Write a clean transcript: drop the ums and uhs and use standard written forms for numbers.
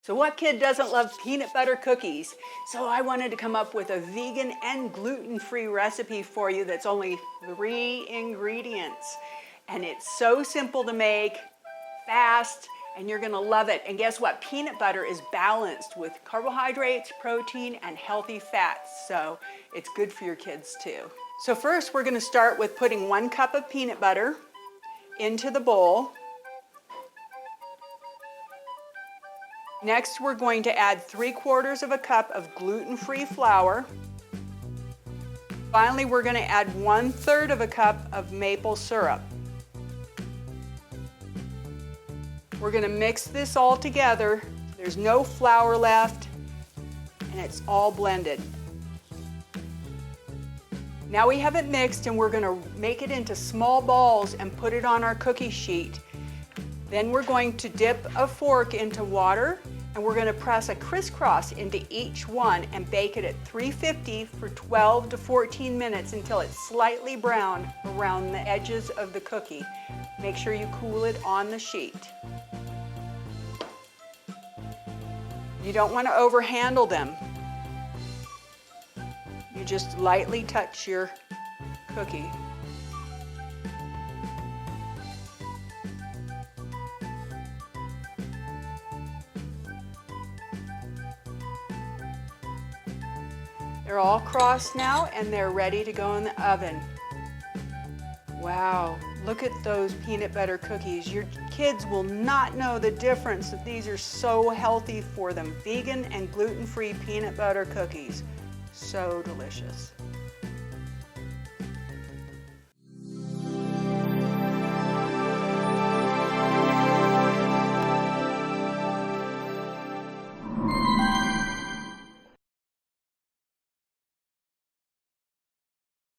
So what kid doesn't love peanut butter cookies? So I wanted to come up with a vegan and gluten-free recipe for you that's only 3 ingredients. And it's so simple to make, fast, and you're gonna love it. And guess what? Peanut butter is balanced with carbohydrates, protein, and healthy fats. So it's good for your kids too. So first we're gonna start with putting 1 cup of peanut butter into the bowl. Next, we're going to add 3/4 of a cup of gluten-free flour. Finally, we're going to add 1/3 of a cup of maple syrup. We're going to mix this all together. There's no flour left, and it's all blended. Now we have it mixed, and we're going to make it into small balls and put it on our cookie sheet. Then we're going to dip a fork into water, and we're going to press a crisscross into each one and bake it at 350 for 12 to 14 minutes until it's slightly brown around the edges of the cookie. Make sure you cool it on the sheet. You don't want to overhandle them. You just lightly touch your cookie. They're all crossed now and they're ready to go in the oven. Wow, look at those peanut butter cookies. Your kids will not know the difference that these are so healthy for them. Vegan and gluten-free peanut butter cookies. So delicious.